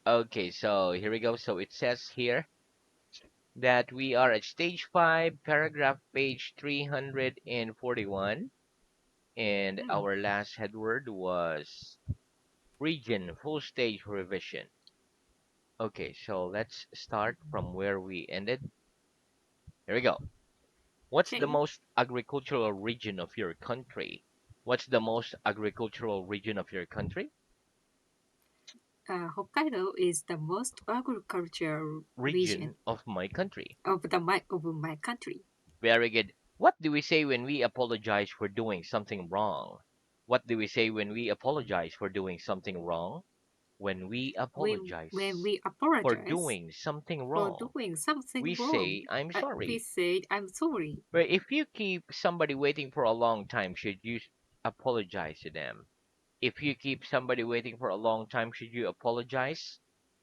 Okay, so here we go. So it says here that we are at stage 5, paragraph page 341, and Hmm. our last headword was region, full stage revision. Okay, so let's start from where we ended. Here we go. What's the Okay. most agricultural region of your country? What's the most agricultural region of your country? Hokkaido is the most agricultural Region region of my country. of my country. Very good. What do we say when we apologize for doing something wrong? What do we say when we apologize for doing something wrong? When we When apologize we for apologize doing something for wrong, doing something we wrong, say, I'm we sorry. say I'm sorry. But if you keep somebody waiting for a long time, should you apologize to them? If you keep somebody waiting for a long time, should you apologize?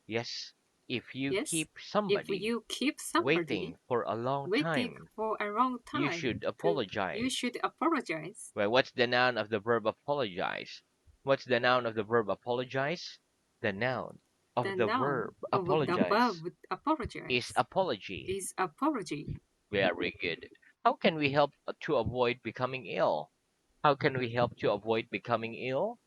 Yes. If you Yes. keep If somebody you keep somebody waiting for a long waiting time, for a long you time, should you apologize. should apologize. Well, what's the noun of the verb apologize? What's the noun of the verb apologize? The noun The of the noun verb of the apologize verb is apologize apology. is apology. Very good. How can we help to avoid becoming ill? How can we help to avoid becoming ill?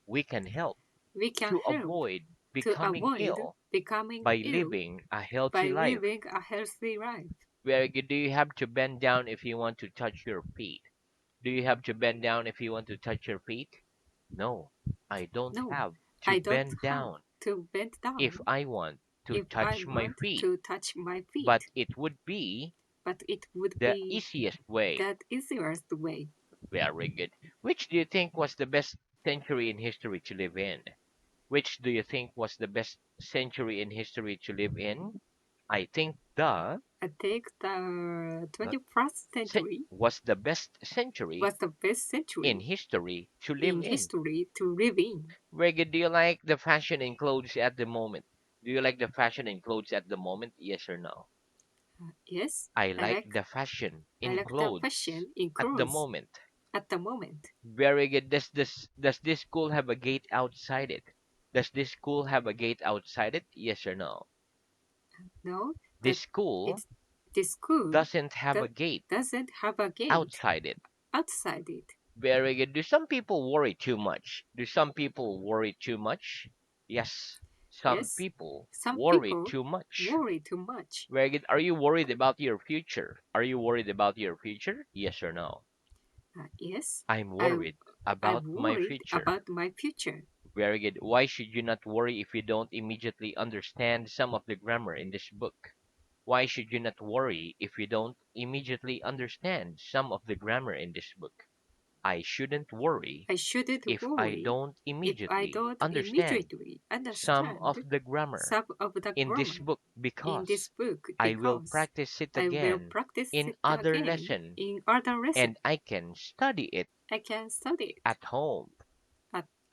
We can help We can to help avoid to becoming avoid ill becoming by ill living a healthy by life. living a healthy life. Very good. Do you have to bend down if you want to touch your feet? Do you have to bend down if you want to touch your feet? No, I don't No, have to I don't bend have down to bend if down I want to if I touch my want feet, to touch my but feet, it would be but it would the be easiest way. that easiest way. Very good. Which do you think was the best century in history to live in? Which do you think was the best century in history to live in? I think the I think the uh, 21st century was the best century was the best in century history to live in in. history to live in. Very good. Do you like the fashion in clothes at the moment? Do you like the fashion in clothes at the moment? Yes or no? Yes, I I like like the fashion I in like the clothes fashion in at the clothes moment. at the moment. Very good. Does this school have a gate outside it? Does this school have a gate outside it? Yes or no? No, This that school it's this school doesn't have a that gate doesn't have a gate outside it. outside it. Very good. Do some people worry too much? Do some people worry too much? Yes, some Yes, people some worry people too much. worry too much. Very good. Are you worried about your future? Are you worried about your future? Yes or no? Yes, I'm I worried about I'm my worried future. about my future. Very good. Why should you not worry if you don't immediately understand some of the grammar in this book? Why should you not worry if you don't immediately understand some of the grammar in this book? I shouldn't worry I shouldn't if I worry don't if I immediately don't understand immediately some of understand the grammar some of the in this grammar book in this because book I will because practice it I will again practice in it other again lesson in other lesson. and I can study it I can study it at home.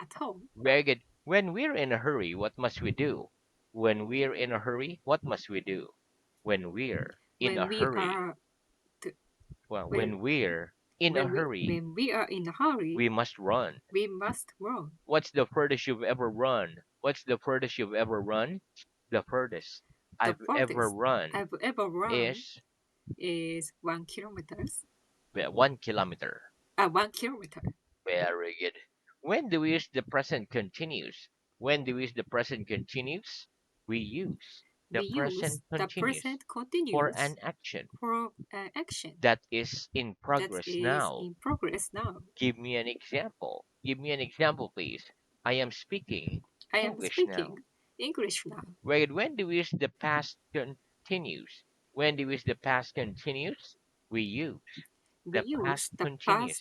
at home. Very good. When we're in a hurry, what must we do? When we're in a hurry, what must we do? When we're in a When we hurry, are t- well, when when we're in a hurry, when we are in a hurry, we must run. we must run. What's the furthest you've ever run? What's the furthest you've ever run? The furthest The I've ever farthest run I've ever run is is 1 kilometers. 1 kilometer. 1 kilometer. Very good. When do we use the present continuous? When do we use the present continuous? We use We the use present the continuous present for continuous an action for an action that is in that progress is now. in progress now. Give me an example. Give me an example, please. I am speaking I am English now. speaking English now. Wait, when do we use the past continuous? When do we use the past continuous? We use We the past use the past continuous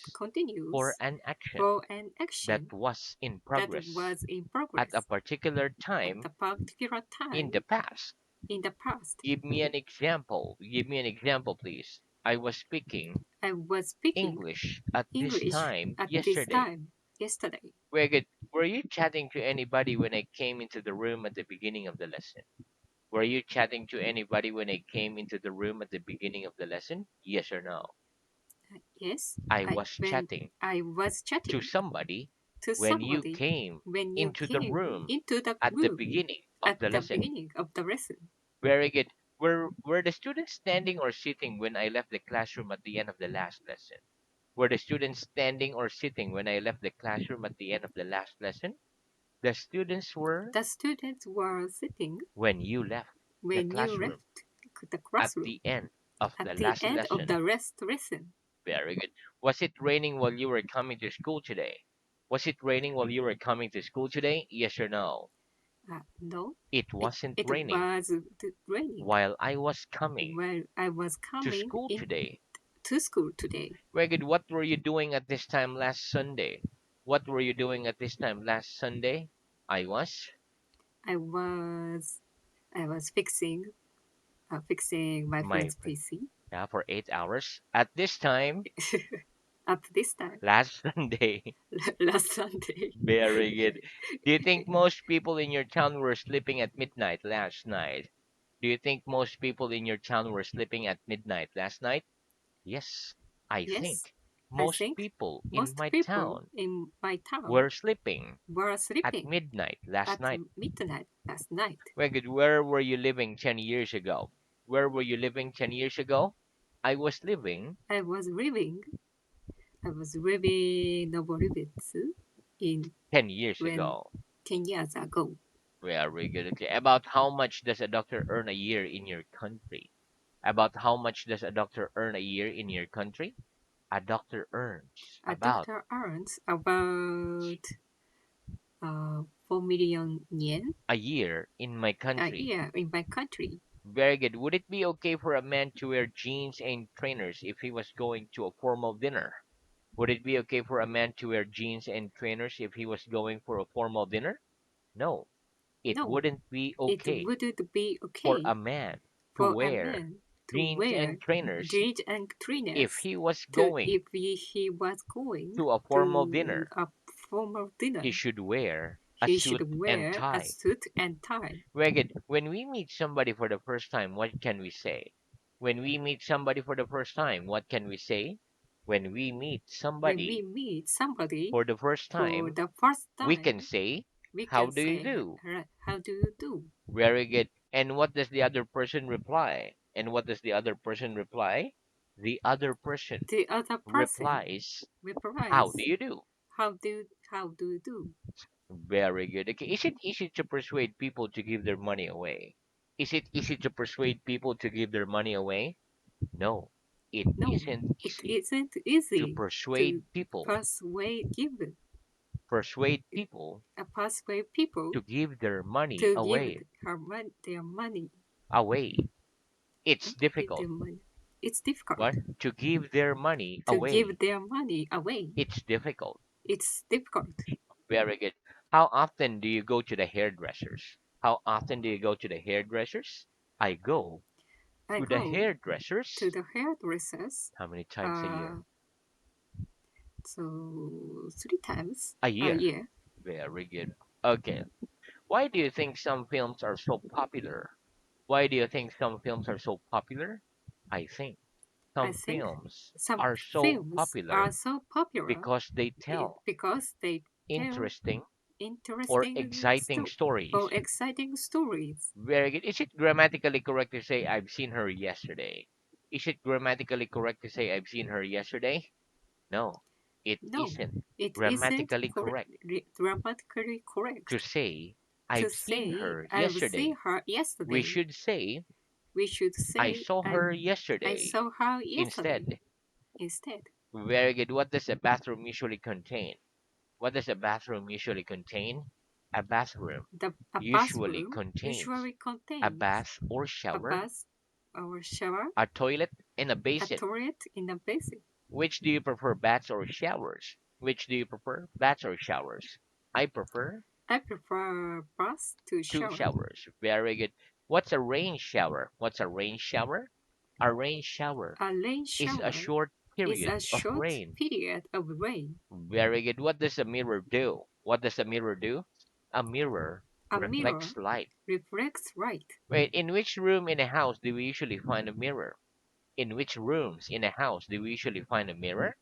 for continuous an action for an that action was in that progress was in at a progress particular at time a particular in the time past. in the past. Give me an example. Give me an example, please. I was speaking I was speaking English at this English time at this yesterday. time yesterday. Very good. Were you chatting to anybody when I came into the room at the beginning of the lesson? Were you chatting to anybody when I came into the room at the beginning of the lesson? Yes or no? Yes, I I was when chatting I was to chatting somebody to when you somebody came when you into the came room into the at the room beginning of at the the lesson. beginning of the lesson. Very good. Were the students standing or sitting when I left the classroom at the end of the last lesson? Were the students standing or sitting when I left the classroom at the end of the last lesson? The students were The students were sitting when you left the when you classroom left the at classroom the end of at the the last end of lesson. the rest lesson. Very good. Was it raining while you were coming to school today? Was it raining while you were coming to school today? Yes or no? No, It wasn't it raining was raining while I was coming while I was to coming school in today. to school today. Very good. What were you doing at this time last Sunday? What were you doing at this time last Sunday? I was I was I was fixing my my friend's PC yeah for 8 hours at this time at this time last Sunday. last Sunday. Very good. Do you think most people in your town were sleeping at midnight last night? Do you think most people in your town were sleeping at midnight last night? Yes, I Yes, think I most think people in most my people town in my town were sleeping were at sleeping midnight last at night. midnight last night. Very good. Where were you living 10 years ago? Where were you living 10 years ago? I was living I was living I was living Novoribitsu in 10 years when ago. 10 years ago. Very good. Okay. About how much does a doctor earn a year in your country? About how much does a doctor earn a year in your country? A doctor earns A about doctor earns about 4 million yen a year in my a country. year in my country. Very good. Would it be okay for a man to wear jeans and trainers if he was going to a formal dinner? Would it be okay for a man to wear jeans and trainers if he was going for a formal dinner? No, it No, wouldn't be it okay wouldn't be for okay a man to for a wear man to jeans and wear trainers jeans and if trainers he was to going if he was going to a formal to dinner. a formal He dinner. should wear a He suit should and wear a tie. suit and tie. Very good. When we meet somebody for the first time, what can we say? When we meet somebody for the first time, what can we say? When we meet When we somebody meet somebody for the first for time, the first we can time, say, we how can do you say, do? How do you do?" Very good. And what does the other person reply? And what does the other person reply? The other person The other person replies, how do replies, you do? how do you do?" Very good. Okay. Is it easy to persuade people to give their money away? Is it easy to persuade people to give their money away? No, it No, isn't it easy isn't to easy persuade to people, persuade give persuade people persuade people to give their money to give away. their money. Away. It's Give difficult. their money. It's difficult What? To give their money to away. give their money away. It's difficult. It's difficult. Very good. How often do you go to the hairdressers? How often do you go to the hairdressers? I go I to the go to hairdressers. the hairdressers How many times a uh, year? so 3 times A a year. year. Very good. Okay. Why do you think some films are so popular? Why do you think some films are so popular? I think I some think films some are so films are popular so popular because they tell because they tell interesting or interesting exciting stories. or exciting stories. Very good. Is it grammatically correct to say I've seen her yesterday? Is it grammatically correct to say I've seen her yesterday? No, it No, isn't it isn't grammatically correct grammatically to correct say to I've seen say her I've seen yesterday. her We yesterday. should say We should I say saw her I yesterday saw her yesterday instead. instead. Very good. What does a bathroom usually contain? What does a bathroom usually contain? A bathroom A usually bathroom contains usually a contains bath or a shower, bath or shower, a toilet, and a a basin. toilet in a basin. Which do you prefer, baths or showers? Which do you prefer, baths or showers? I prefer I prefer bath to two shower. showers. Very good. What's a rain shower? What's a rain shower? A rain shower A rain is a shower short is period a of short rain. period of rain. Very good. What does a mirror do? What does a mirror do? A mirror A mirror reflects light. reflects light. Wait, in which room in a house do we usually find a mirror? In which rooms in a house do we usually find a mirror?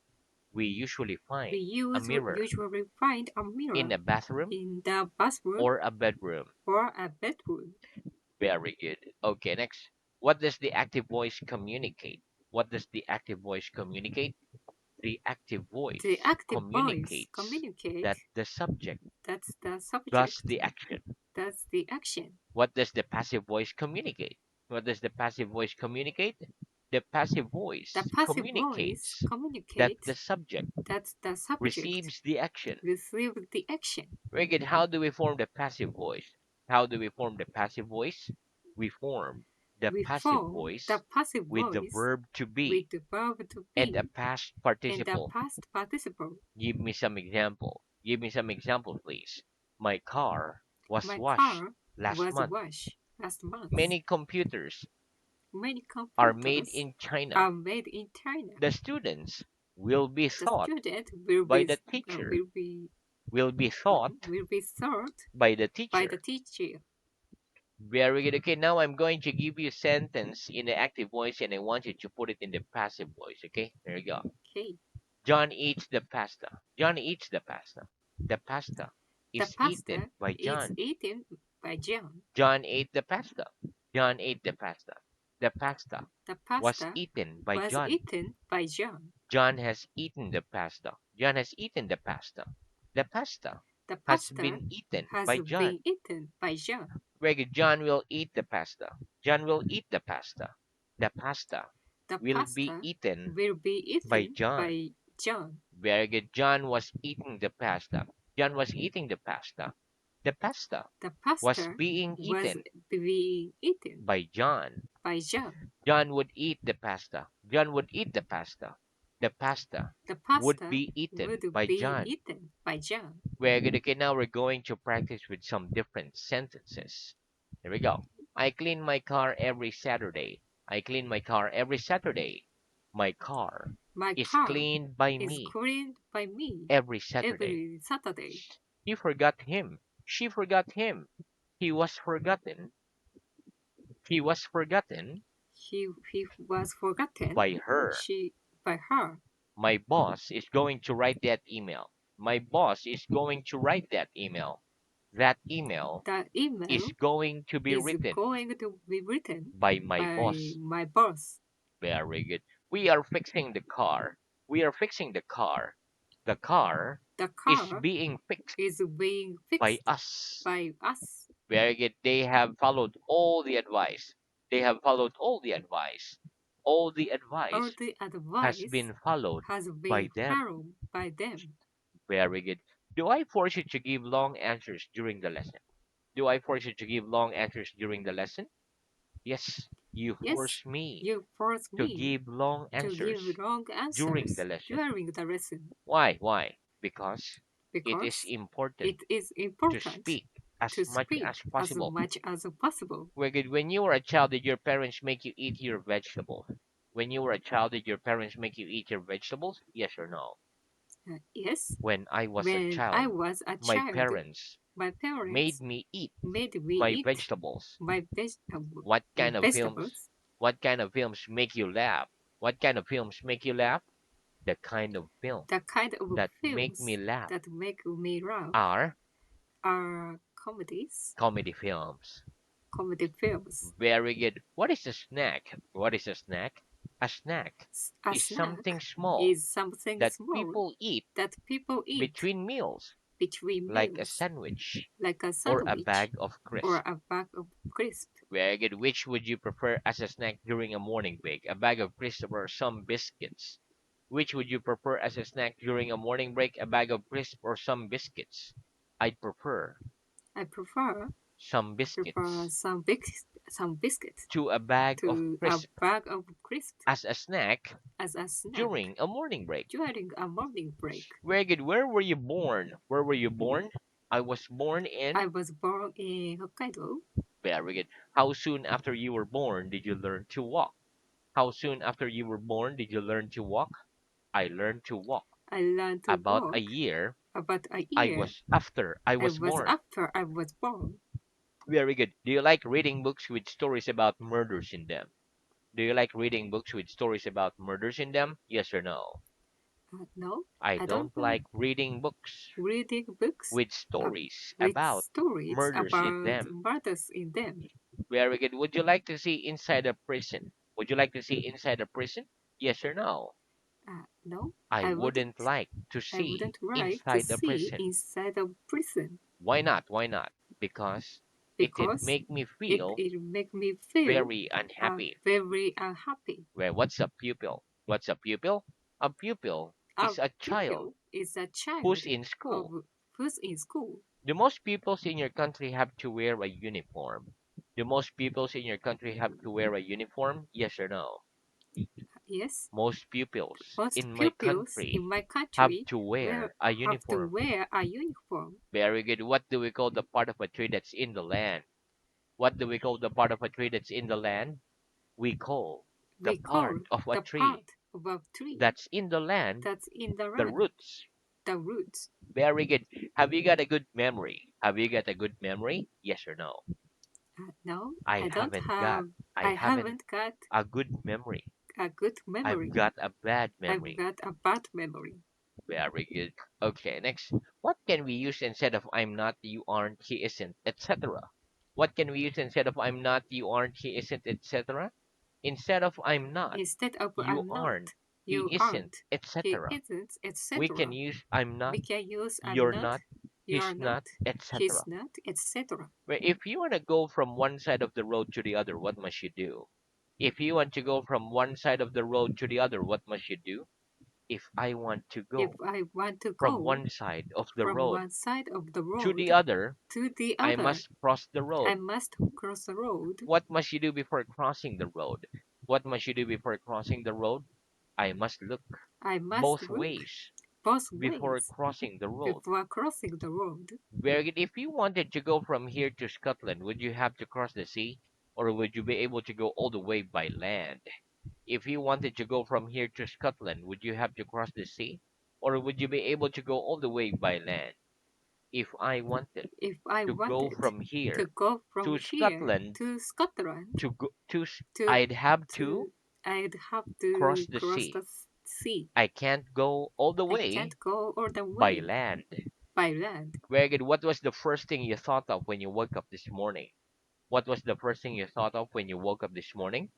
we usually We find a use mirror usually find a in mirror a bathroom in the bathroom or a bedroom. or a bedroom. Very good. Okay, next. What does the active voice communicate? What does the active voice communicate? The active The voice active voice communicates communicate. that the subject That's the does subject. the action. That's the action. What does the passive voice communicate? What does the passive voice communicate? The passive The voice passive voice communicates that communicate. the subject That's the subject. receives the action. Receive the action. Very good. How do we form the passive voice? How do we form the passive voice? We form the We passive form the voice passive with the voice verb to with be the verb to and a be past and the participle. past participle. Give me some example. Give me some example, please. My car was My washed car last was month. washed last month. Many computers Many are made computers in China. are made in China. The students will be The taught student by the teacher. Will be taught will be taught by the by the teacher. teacher. Very good. Okay, now I'm going to give you a sentence in the active voice and I want you to put it in the passive voice. Okay, there you go. Okay. John eats the pasta. John eats the pasta. The pasta The is eaten pasta by is John. eaten by John. John ate the pasta. John ate the pasta. The pasta The was pasta eaten by was John. eaten by John. John has eaten the pasta. John has eaten the pasta. The pasta The has pasta been eaten has by John. been eaten by John. Very good. John will eat the pasta. John will eat the pasta. The pasta The will be pasta eaten will be by eaten John. by John. Very good. John was eating the pasta. John was eating the pasta. The pasta The was pasta being was eaten being eaten by John. by John. John would eat the pasta. John would eat the pasta. The pasta The would pasta be eaten would by be John. eaten by John. Very good. Okay, now we're going to practice with some different sentences. Here we go. I clean my car every Saturday. I clean my car every Saturday. My car My is car cleaned by is me cleaned by me every Saturday. every Saturday. He forgot him. She forgot him. He was forgotten. He was forgotten He was forgotten. by her. She by her. My boss is going to write that email. My boss is going to write that email. That email The is email going to be is written going to be written by my by boss. my boss. Very good. We are fixing the car. We are fixing the car. The car The is car being fixed is being by fixed us. by us. Very good. They have followed all the advice. They have followed all the advice. All the All advice the has advice been followed has by been them. followed by them. Very good. Do I force you to give long answers during the lesson? Do I force you to give long answers during the lesson? Yes, you Yes, force me you force to me give long to give answers wrong during the answers lesson. during the lesson Why? Why? Because it is because important it is to important speak as to much as speak as possible. much as possible. Very good. When you were a child, did your parents make you eat your vegetables? When you were a child, did your parents make you eat your vegetables? Yes or no? Yes, When I was a when I child, was a my child, parents my made parents me eat made me my eat vegetables. my What kind of films? vegetables. What kind of films make you laugh? What kind of films make you laugh? The kind of films The kind of that make me films laugh that make me laugh are are comedies, comedy films. comedy films. Very good. What is a snack? What is a snack? A snack A is something snack small is something that small people eat that people eat between meals, between like a meals, sandwich like a or a sandwich bag of or crisp. a bag of crisp. Very good. Which would you prefer as a snack during a morning break? A bag of crisp or some biscuits? Which would you prefer as a snack during a morning break? A bag of crisp or some biscuits? I'd prefer I prefer some I prefer biscuits some biscuit to a bag of to a crisp bag of crisp as a snack as a snack during a morning break. during a morning break. Very good. Where were you born? Where were you born? I was born I in. was born in Hokkaido. Very good. How soon after you were born did you learn to walk? How soon after you were born did you learn to walk? I learned to walk. I learned to About a walk year about a I year. was after I I was was born. after I was born. Very good. Do you like reading books with stories about murders in them? Do you like reading books with stories about murders in them? Yes or no? No, I I don't don't like like reading books reading books with uh, stories with about stories murders in about them. murders in them. Very good. Would you like to see inside a prison? Would you like to see inside a prison? Yes or no? No, I I wouldn't. wouldn't like to I see wouldn't like to inside a see prison. inside a prison Why not? Why not? Because it'd because make me feel it make me feel very unhappy. very unhappy. Well, what's a pupil? What's a pupil? A pupil A is a child pupil is a who's child in school. of who's in school. Do most pupils in your country have to wear a uniform? Do most pupils in your country have to wear a uniform? Yes or no? Yes, Most pupils most in my pupils in country my have country to will wear a have to uniform. wear a uniform. Very good. What do we call the part of a tree that's in the land? What do we call the part of a tree that's in the land? We call the We part call of a the tree part of a tree that's in the land that's in the the land roots. the roots. Very good. Have you got a good memory? Have you got a good memory? Yes or no? No, I I don't haven't got. have. I I haven't haven't got a good memory. a good I've memory. got a bad I've memory. got a bad memory. Very good. Okay, next. What can we use instead of I'm not, you aren't, he isn't, etc.? What can we use instead of I'm not, you aren't, he isn't, etc.? Instead of I'm not, Instead of you I'm aren't, not, he you isn't, aren't, he etc. isn't, We can etc. use I'm not, We can use I'm you're not, not, you're he's not, not, etc. he's not, etc. Where if you want to go from one side of the road to the other, what must you do? If you want to go from one side of the road to the other, what must you do? If I want to If go I want to from go one side of the from road one side of the to the road other, to the I other, must cross the I road. must cross the road. What must you do before crossing the road? What must you do before crossing the road? I must look I must both look ways both before ways crossing the road. before crossing the road. Very good. If you wanted to go from here to Scotland, would you have to cross the sea? Or would you be able to go all the way by land? If you wanted to go from here to Scotland, would you have to cross the sea? Or would you be able to go all the way by land? If I wanted If I to go wanted from to here go from to here Scotland, to Scotland, to I'd have to to I'd have cross to the cross sea. the sea. I can't go all the I way can't go all the by way land. by land. Very good. What was the first thing you thought of when you woke up this morning? What was the first thing you thought of when you woke up this morning?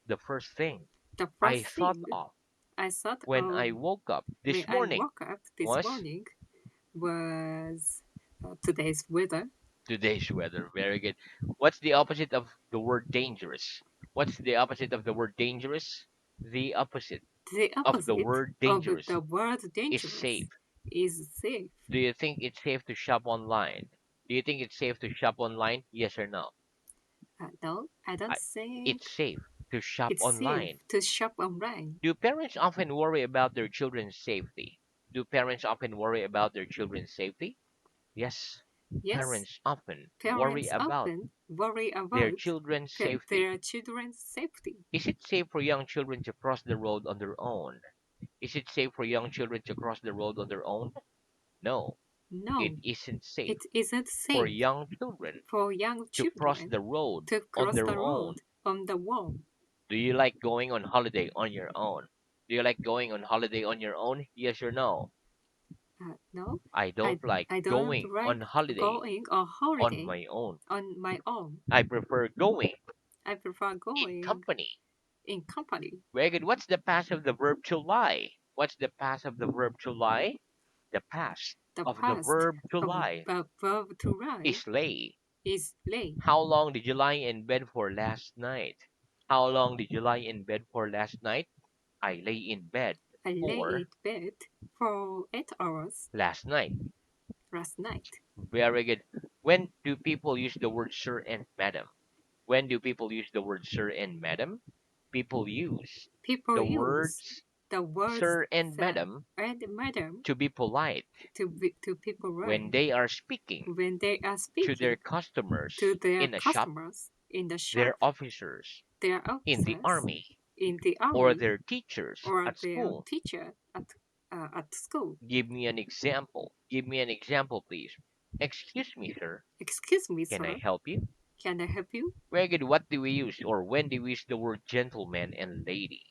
The first thing The I first thought thing of I thought when of I woke up when this I morning woke up this was morning was today's weather. today's weather. Very good. What's the opposite of the word dangerous? What's the opposite of the word dangerous? The opposite The of the opposite word of dangerous the word is dangerous safe. is safe. Do you think it's safe to shop online? Do you think it's safe to shop online? Yes or no? No, I don't I, think it's safe to shop it's safe online. to shop online. Do parents often worry about their children's safety? Do parents often worry about their children's safety? Yes, Yes, parents often worry parents about often worry their about children's safety. their children's safety. Is it safe for young children to cross the road on their own? Is it safe for young children to cross the road on their own? No, it No, isn't safe it isn't for safe young children for young to cross children the road to on cross their the own. road on the wall. Do you like going on holiday on your own? Do you like going on holiday on your own? Yes or no? No, I I don't like I don't going like on holiday going on on holiday my own. on my own. I prefer going I prefer in going company. in company. Very good. What's the past of the verb to lie? What's the past of the verb to lie? The past The of the past verb to of lie the verb to lie is lay. is lay. How long did you lie in bed for last night? How long did you lie in bed for last night? I lay in bed I lay in for bed for 8 hours last night. last night. Very good. When do people use the word sir and madam? When do people use the word sir and madam? People use People the use words the words sir and sir madam and madam to be polite to people when right they are speaking when they are to their speaking to customers their in a shop, customers in the shop, their officers their in the officers army, in the or army, their teachers or at their school. teacher at school. Give me an example. Give me an example, please. Excuse me, sir. Excuse me, Can I sir. help you? Can I help you? Very good. What do we use, or when do we use the word gentleman and lady?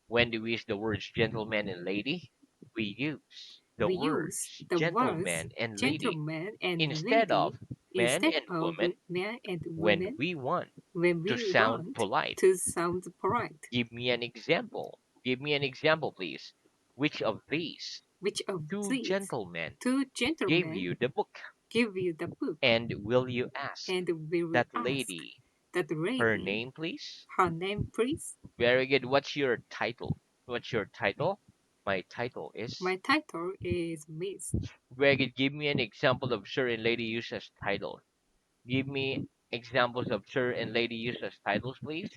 When do we use the words gentleman and lady? We use the We use words the words gentleman and lady gentleman and instead of lady man instead and of woman man and when woman we want when to we sound want polite. to sound polite. Give me an example. Give me an example, please. Which of these Which of two these gentlemen two gave gentlemen you the book? give you the book? And will you ask And will that ask lady that her lady name, please? her name, please? Very good. What's your title? What's your title? My title is. My title is Miss. Very good. Give me an example of sir and lady used as titles. Give me examples of sir and lady used as titles, please.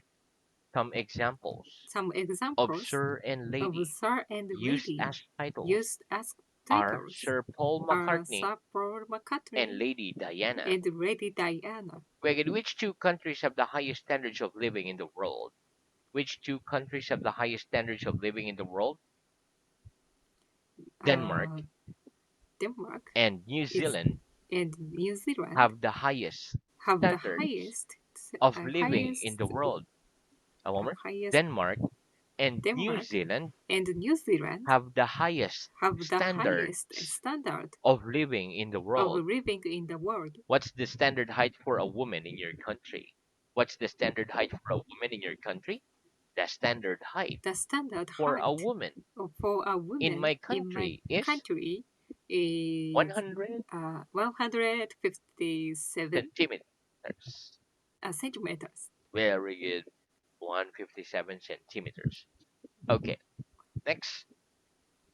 Some examples Some of examples sir and of lady sir and used lady as titles used as are titles Sir Paul are McCartney Sir Paul and McCartney Lady Diana. and Lady Diana. Wait, which two countries have the highest standards of living in the world? Which two countries have the highest standards of living in the world? Denmark Uh, Denmark and New is Zealand and New Zealand have the highest have the standards highest of living in highest the world. One more. highest Denmark and New Denmark Zealand and New Zealand have the highest have the highest standards standard of living in the of world. living in the world. What's the standard height for a woman in your country? What's the standard height for a woman in your country? The standard height The standard for a height woman for a in woman my in my country is country is 100 157 centimeters. centimeters. Very good. 157 centimeters. Okay, next.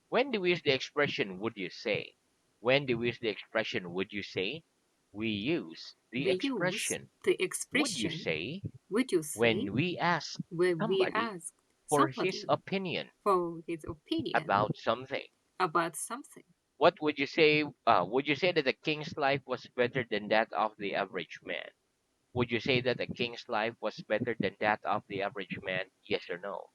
When do we use the expression would you say? When do we use the expression would you say? We use the We use expression the would you expression say would you say when we ask when we somebody ask for his somebody opinion for his opinion about something. about something. What would you say? Would you say that a king's life was better than that of the average man? Would you say that a king's life was better than that of the average man? Yes or no?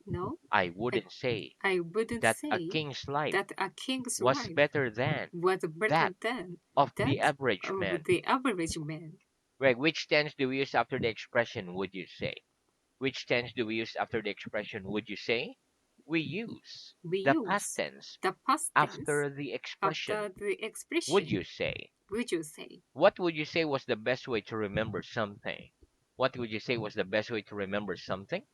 No, I I, wouldn't say I wouldn't that a say king's life that a king's was wife better than was better that than of the that average of man. the average man. Right? Which tense do we use after the expression would you say? Which tense do we use after the expression would you say? We use We the past use tense the past tense after the expression after the would expression you say? would you say. What would you say was the best way to remember something? What would you say was the best way to remember something?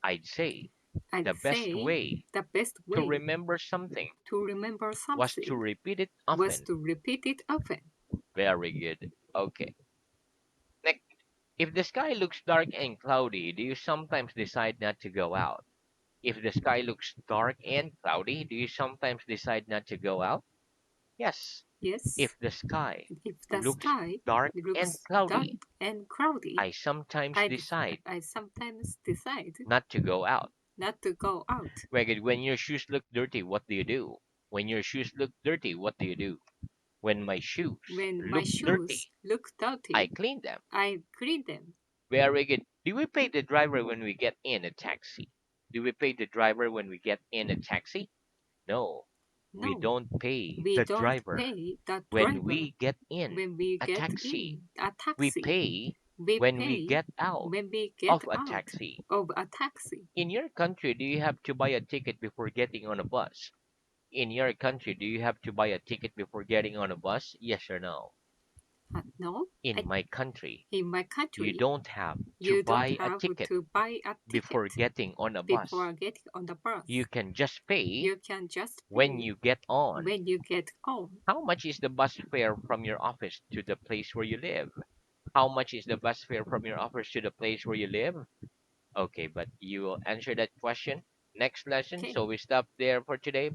I'd say I'd the best say way the best to way remember something to remember was to something repeat it was often. to repeat it often. Very good. Okay. Next, if the sky looks dark and cloudy, do you sometimes decide not to go out? If the sky looks dark and cloudy, do you sometimes decide not to go out? Yes. Yes, If the sky if the looks sky dark and looks dark cloudy, and cloudy, I sometimes decide I sometimes decide not to go out. not to go out. Right, when your shoes look dirty, what do you do? When your shoes look dirty, what do you do? When my shoes When my look shoes dirty, look I dirty, clean them. I clean them. Very good. Do we pay the driver when we get in a taxi? Do we pay the driver when we get in a taxi? No, we No, don't pay we the don't driver pay the when driver we get in when we a get taxi. in a We taxi. pay We when we pay get out when we get of a out taxi. of a taxi. In your country, do you have to buy a ticket before getting on a bus? In your country, do you have to buy a ticket before getting on a bus? Yes or no? No, In I, my country, in my you country, don't have to you don't buy a have ticket to buy a ticket before getting on a bus. before getting on the You bus. can just pay You can just when pay you get on. when you get on. How much is the bus fare from your office to the place where you live? How much is the bus fare from your office to the place where you live? Okay, but you will answer that question next lesson. Okay. So we stop there for today.